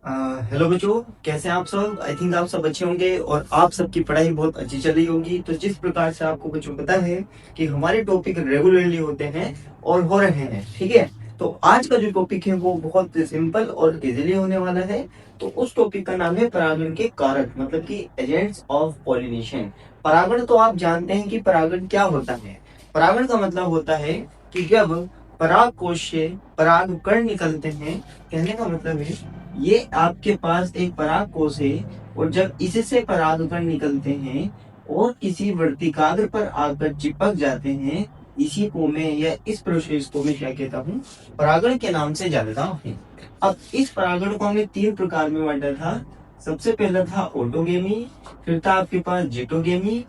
Hello बच्चों, कैसे हैं आप सब। आई थिंक आप सब अच्छे होंगे और आप सबकी पढ़ाई बहुत अच्छी चल रही होगी। तो जिस प्रकार से आपको बच्चों पता है कि हमारे टॉपिक रेगुलरली होते हैं और हो रहे हैं, ठीक है। तो आज का जो टॉपिक है वो बहुत सिंपल और इजीली होने वाला है। तो उस टॉपिक का नाम है परागण के कारक, मतलब कि एजेंट्स ऑफ पॉलिनेशन। परागण तो आप जानते हैं कि परागण क्या होता है। परागण का मतलब होता है कि जब पराग कोश से पराग कण निकलते हैं। कहने का मतलब है ये आपके पास एक पराग कोश है और जब इससे परागकण निकलते हैं और किसी वर्तिकाग्र पर आकर चिपक जाते हैं, इसी को मैं या इस प्रोसेस को मैं क्या कहता हूँ, परागण के नाम से जानता हूँ। अब इस परागण को हमने तीन प्रकार में बांटा था। सबसे पहला था ऑटोगेमी, फिर था आपके पास जिटोगेमी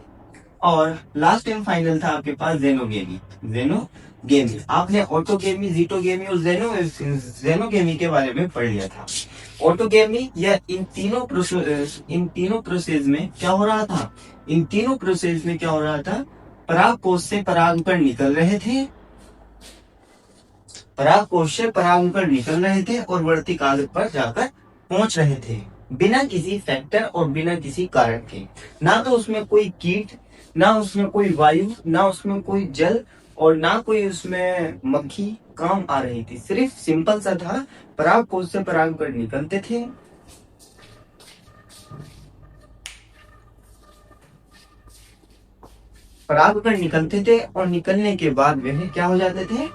और लास्ट एंड फाइनल था आपके पास जेनोगेमी। जेनोगेमी आपने ऑटोगेमी, जीटोगेमी और जेनोगेमी के बारे में पढ़ लिया था। ऑटोगेमी या इन तीनों प्रोसेस में क्या हो रहा था, इन तीनों प्रोसेस में क्या हो रहा था, पराग कोश से परागकण निकल रहे थे, पराग कोश से परागकण निकल रहे थे और वर्तिकाग्र पर जाकर पहुंच रहे थे, बिना किसी फैक्टर और बिना किसी कारण के। ना तो उसमें कोई कीट, ना उसमें कोई वायु, ना उसमें कोई जल और ना कोई उसमें मक्खी काम आ रही थी। सिर्फ सिंपल सा था, पराग कोश से परागकण निकलते थे, परागकण निकलते थे और निकलने के बाद वह क्या हो जाते थे,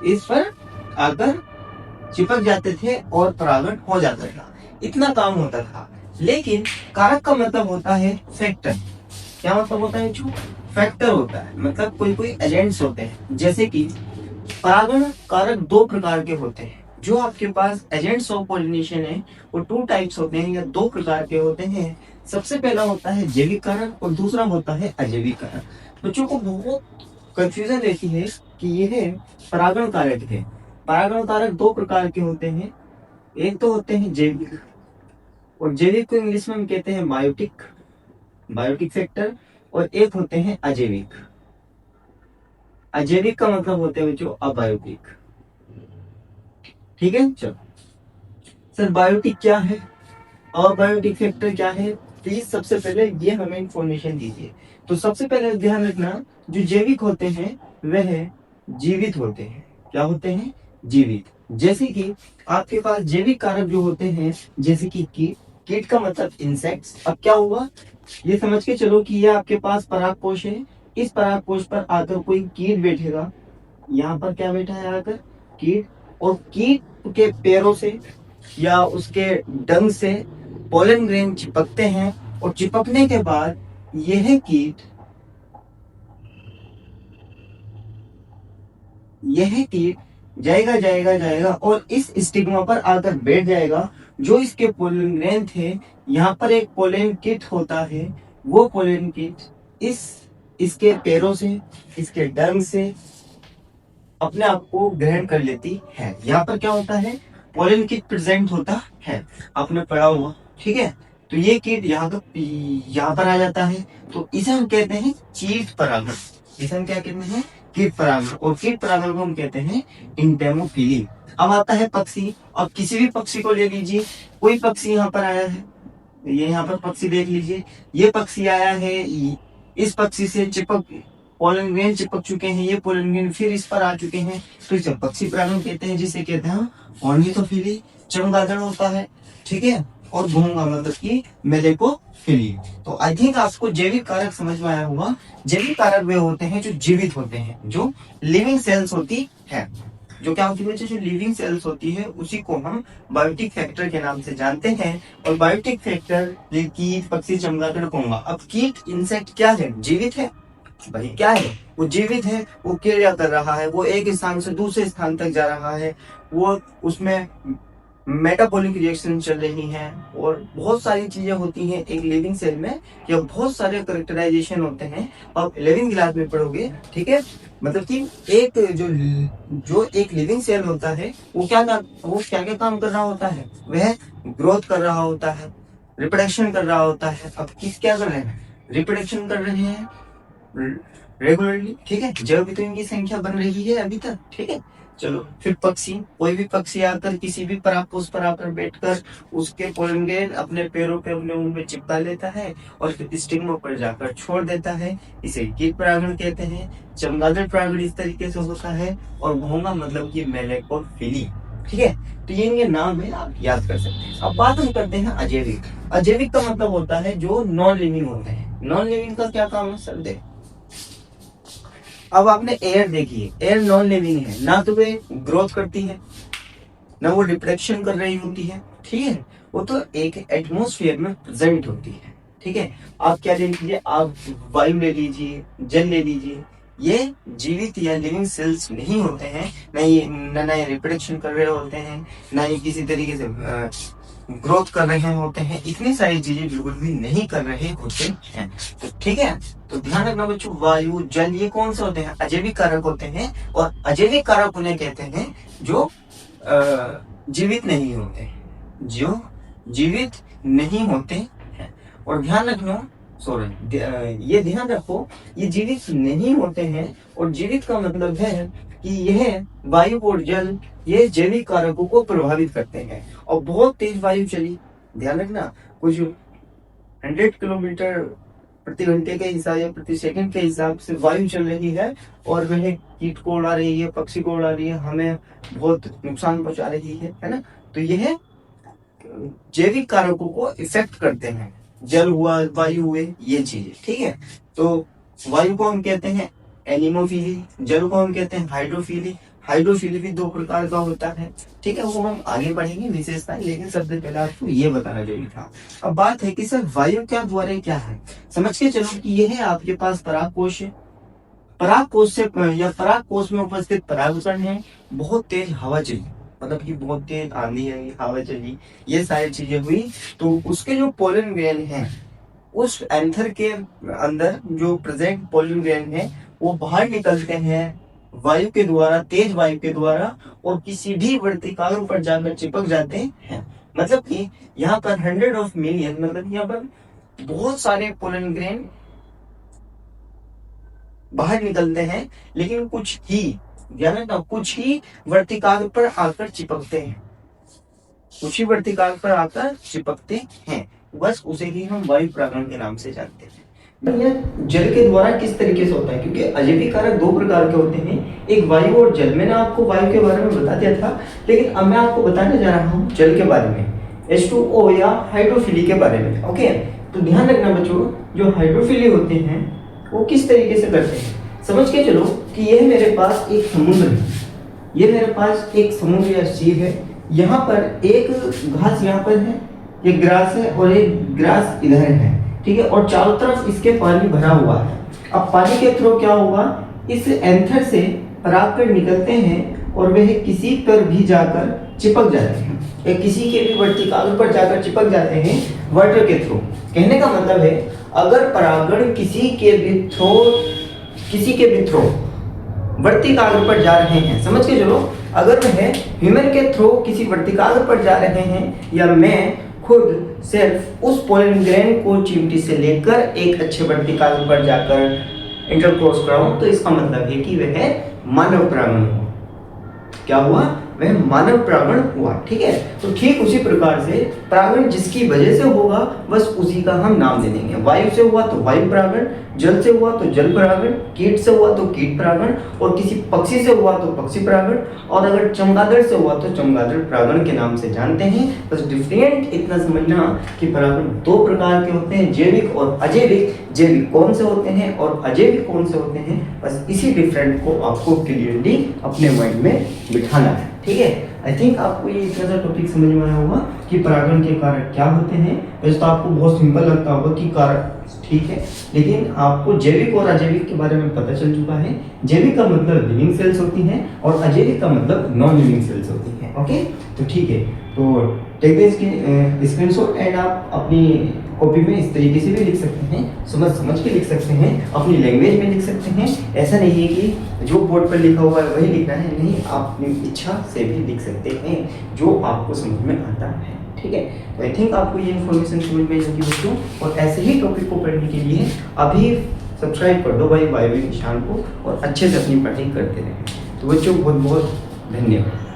इस पर आकर चिपक जाते थे और परागण हो जाता था। इतना काम होता था। लेकिन कारक का मतलब होता है फैक्टर। क्या मतलब होता है जो फैक्टर होता है, मतलब कोई कोई एजेंट्स होते हैं। जैसे कि परागण कारक दो प्रकार के होते हैं। जो आपके पास एजेंट्स ऑफ पॉलिनेशन है वो टू टाइप्स होते हैं या दो प्रकार के होते हैं। सबसे पहला होता है जैविक कारक और दूसरा होता है अजैविक कारक। बच्चों को बहुत कंफ्यूजन रहती है कि यह परागण कारक है। परागण कारक दो प्रकार के होते हैं। एक तो होते हैं जैविक, और जैविक को इंग्लिश में हम कहते हैं बायोटिक, बायोटिक फैक्टर। और एक होते हैं अजैविक। अजैविक का मतलब होते हैं जो अबायोटिक। ठीक है, चलो सर, बायोटिक क्या है, अबायोटिक फैक्टर क्या है, प्लीज सबसे पहले ये हमें इंफॉर्मेशन दीजिए। तो सबसे पहले ध्यान रखना, जो जैविक होते हैं वह जीवित होते हैं। क्या होते हैं, जीवित। जैसे कि आपके पास जैविक कारक जो होते हैं, जैसे कि कीट, कीट का मतलब इंसेक्ट्स। अब क्या हुआ, ये समझ के चलो कि ये आपके पास परागकोश है। इस परागकोश पर आकर कोई कीट बैठेगा। यहाँ पर क्या बैठा है आकर, कीट। और कीट के पैरों से या उसके डंग से पोलन ग्रेन चिपकते हैं और चिपकने के बाद यह कीट जाएगा जाएगा जाएगा और इस स्टिग्मा पर आकर बैठ जाएगा। जो इसके पोलन ग्रेन थे, यहाँ पर एक पोलन किट होता है। वो पोलन किट इस इसके पैरों से, इसके डंग से अपने आप को ग्रहण कर लेती है। यहाँ पर क्या होता है, पोलन किट प्रेजेंट होता है, आपने पढ़ा हुआ, ठीक है। तो ये किट यहाँ पर आ जाता है। तो इसे हम कहते हैं कीट परागण। इसे हम क्या कहते हैं, कीट परागण। और कीट परागण को हम कहते हैं इंटेमोफिली। अब आता है पक्षी। अब किसी भी पक्षी को ले लीजिए, कोई पक्षी यहाँ पर आया है, ये यहाँ पर पक्षी देख लीजिए, ये पक्षी आया है, इस पक्षी से चिपक पोलन ग्रेन चिपक चुके हैं, ये पोलन ग्रेन फिर इस पर आ चुके हैं। तो इसे पक्षी परागण कहते हैं, जिसे कहते हैं ऑर्निथोफिली। चमगादड़ होता है, ठीक है। और घोंघा मतलब कि मेलेकोफिली। तो आई थिंक आपको जैविक कारक समझ में आया होगा। जैविक कारक वे होते हैं जो जीवित होते हैं, जो लिविंग सेल्स होती है। जो क्या होती है, जो लिविंग सेल्स होती है उसी को हम बायोटिक फैक्टर के नाम से जानते हैं। और बायोटिक फैक्टर कीट, पक्षी, चमगादड़, घोंघा। अब कीट, इंसेक्ट क्या है, जीवित है भाई, क्या है वो, जीवित है। वो क्रिया कर रहा है, वो एक स्थान से दूसरे स्थान तक जा रहा है, वो उसमें मेटाबॉलिक रिएक्शन चल रही हैं और बहुत सारी चीजें होती हैं एक लिविंग सेल में। या बहुत सारे करेक्टराइजेशन होते हैं, आप 11वीं क्लास में पढ़ोगे, ठीक है। मतलब कि एक जो जो एक लिविंग सेल होता है वो क्या क्या काम कर रहा होता है, वह ग्रोथ कर रहा होता है, रिप्रोडक्शन कर रहा होता है। अब किस क्या कर रहे हैं, रिप्रोडक्शन कर रहे हैं रेगुलरली, ठीक है। जब भी तो इनकी संख्या बन रही है अभी तक, ठीक है। चलो फिर पक्षी, कोई भी पक्षी आकर किसी भी परागकोश पर आकर बैठकर उसके पोलन ग्रेन अपने पैरों पे अपने मुंह में चिपका लेता है और फिर स्टिग्मा पर जाकर छोड़ देता है। इसे कीट परागण कहते हैं। चमगादड़ परागण इस तरीके से होता है और घोंगा मतलब कि मेलेकोफिली। ठीक है, तो ये इनके नाम है, आप याद कर सकते हैं। अब बात हम करते हैं अजैविक। अजैविक का मतलब होता है जो नॉन लिविंग होते हैं। नॉन लिविंग का क्या काम है सर? देख, अब आपने एयर देखी है, एयर नॉन लिविंग है, ना तो वे ग्रोथ करती है ना वो रिप्रोडक्शन कर रही होती है। ठीक है, वो तो एक एटमॉस्फेयर में प्रेजेंट होती है। ठीक है, आप क्या ले लीजिए, आप वायु ले लीजिए, जल ले लीजिए, ये जीवित या लिविंग सेल्स नहीं होते हैं। ना ये रिप्रोडक्शन कर रहे होते हैं, ना ये किसी तरीके से ग्रोथ कर रहे होते हैं। इतनी सारी चीजें बिल्कुल भी नहीं कर रहे होते हैं। तो ठीक है, तो ध्यान रखना बच्चों, वायु जल ये कौन से होते हैं? अजैविक कारक होते हैं। और अजैविक कारक उन्हें कहते हैं जो जीवित नहीं होते, जो जीवित नहीं होते हैं। और ध्यान रखना, ये ध्यान रखो, ये जीवित नहीं होते हैं। और जीवित का मतलब है कि यह वायु और जल ये जैविक कारकों को प्रभावित करते हैं। और बहुत तेज वायु चली, ध्यान रखना, कुछ 100 किलोमीटर प्रति घंटे के हिसाब या प्रति सेकंड के हिसाब से वायु चल रही है और वह कीट को उड़ा रही है, पक्षी को उड़ा रही है, हमें बहुत नुकसान पहुंचा रही है ना। तो यह जैविक कारकों को इफेक्ट करते हैं। जल हुआ, वायु हुए, ये चीजें। ठीक है, तो वायु को हम कहते हैं एनिमोफिली, जल को हम कहते हैं हाइड्रोफिली। हाइड्रोफिली भी 2 प्रकार का होता है। ठीक है, वो हम आगे पढ़ेंगे विशेषताएं, लेकिन सबसे पहले आपको ये बताना जरूरी था। अब बात है कि सर वायु क्या द्वारा क्या है, समझ के चलो कि ये है आपके पास परागकोश है। परागकोश से या परागकोश में उपस्थित परागकण है। बहुत तेज हवा चली, मतलब कि बहुत तेज आंधी आई, हवा चली, ये सारी चीजें हुई, तो उसके जो पोलन ग्रेन है, उस एंथर के अंदर जो प्रेजेंट पोलन ग्रेन है वो बाहर निकलते हैं वायु के द्वारा, तेज वायु के द्वारा, और किसी भी वर्तिकाओं पर जाकर चिपक जाते हैं। मतलब कि यहाँ पर 100 ऑफ मिलियन, मतलब यहाँ पर बहुत सारे पोलन ग्रेन बाहर निकलते हैं, लेकिन कुछ ही, ध्यान रखना, कुछ ही वर्तिकाल पर आकर चिपकते हैं, कुछ ही वर्तिकाल पर आकर चिपकते हैं। बस उसे ही हम वायु परागण के नाम से जानते हैं। यह जल के द्वारा किस तरीके से होता है, क्योंकि अजैविक कारक 2 प्रकार के होते हैं, एक वायु और जल। मैंने आपको वायु के बारे में बता दिया था, लेकिन अब मैं आपको बताने जा रहा हूँ जल के बारे में, H2O या हाइड्रोफिली के बारे में। ओके, तो ध्यान रखना बच्चों, जो हाइड्रोफिली होते हैं वो किस तरीके से करते हैं, समझ के चलो कि यह मेरे पास एक समुद्र है, ये मेरे पास एक समुद्र या झील है। यहाँ पर एक घास यहाँ पर है, ये ग्रास है, और एक ग्रास इधर है। ठीक है, और चारों तरफ इसके पानी भरा हुआ है। अब पानी के थ्रू क्या होगा, इस एंथर से परागकण निकलते हैं और वह किसी पर भी जाकर चिपक जाते हैं, या किसी के भी वर्तिकाल पर जाकर चिपक जाते हैं वाटर के थ्रू। कहने का मतलब है, अगर परागण किसी के भी थ्रू वर्तिकाल पर जा रहे हैं, समझ के चलो, अगर वह ह्यूमन के थ्रू किसी वर्तिकाल पर जा रहे हैं, या मैं खुद सिर्फ उस पोलन ग्रेन को चिमटी से लेकर एक अच्छे वर्तिकाल पर जाकर इंटरकोर्स कराऊं, तो इसका मतलब है कि वह मानव परागण हुआ। क्या हुआ, वह मानव परागण हुआ। ठीक है, तो ठीक उसी प्रकार से परागण जिसकी वजह से होगा, बस उसी का हम नाम दे देंगे। वायु से हुआ तो वायु परागण, जल से हुआ तो जल परागण, कीट से हुआ तो कीट परागण, और किसी पक्षी से हुआ तो पक्षी परागण, और अगर चमगादड़ से हुआ तो चमगादड़ परागण के नाम से जानते हैं। बस डिफरेंट इतना समझना कि परागण 2 प्रकार के होते हैं, जैविक और अजैविक। जैविक कौन से होते हैं और अजैविक कौन से होते हैं, बस इसी डिफरेंट को आपको क्लियरली अपने माइंड में बिठाना है। ठीक है, आई थिंक आपको ये इतना सा टॉपिक समझ में आया होगा कि परागण के कारक क्या होते हैं। वैसे तो आपको बहुत सिंपल लगता होगा कि कारक, ठीक है, लेकिन आपको जैविक और अजैविक के बारे में पता चल चुका है। जैविक का मतलब लिविंग सेल्स होती हैं और अजैविक का मतलब नॉन लिविंग सेल्स होती हैं। ओके, तो ठीक है, तो टेक दिस स्क्रीनशॉट एंड आप अपनी कॉपी में इस तरीके से भी लिख सकते हैं, समझ के लिख सकते हैं, अपनी लैंग्वेज में लिख सकते हैं। ऐसा नहीं है कि जो बोर्ड पर लिखा हुआ है वही लिखना है, नहीं, आप अपनी इच्छा से भी लिख सकते हैं जो आपको समझ में आता है। ठीक है, तो आई थिंक आपको ये इन्फॉर्मेशन समझ में आएगी बच्चों, और ऐसे ही टॉपिक को पढ़ने के लिए अभी सब्सक्राइब कर दो भाई वायवी निशान को, और अच्छे से अपनी पढ़ाई करते रहें। तो बच्चों बहुत बहुत धन्यवाद।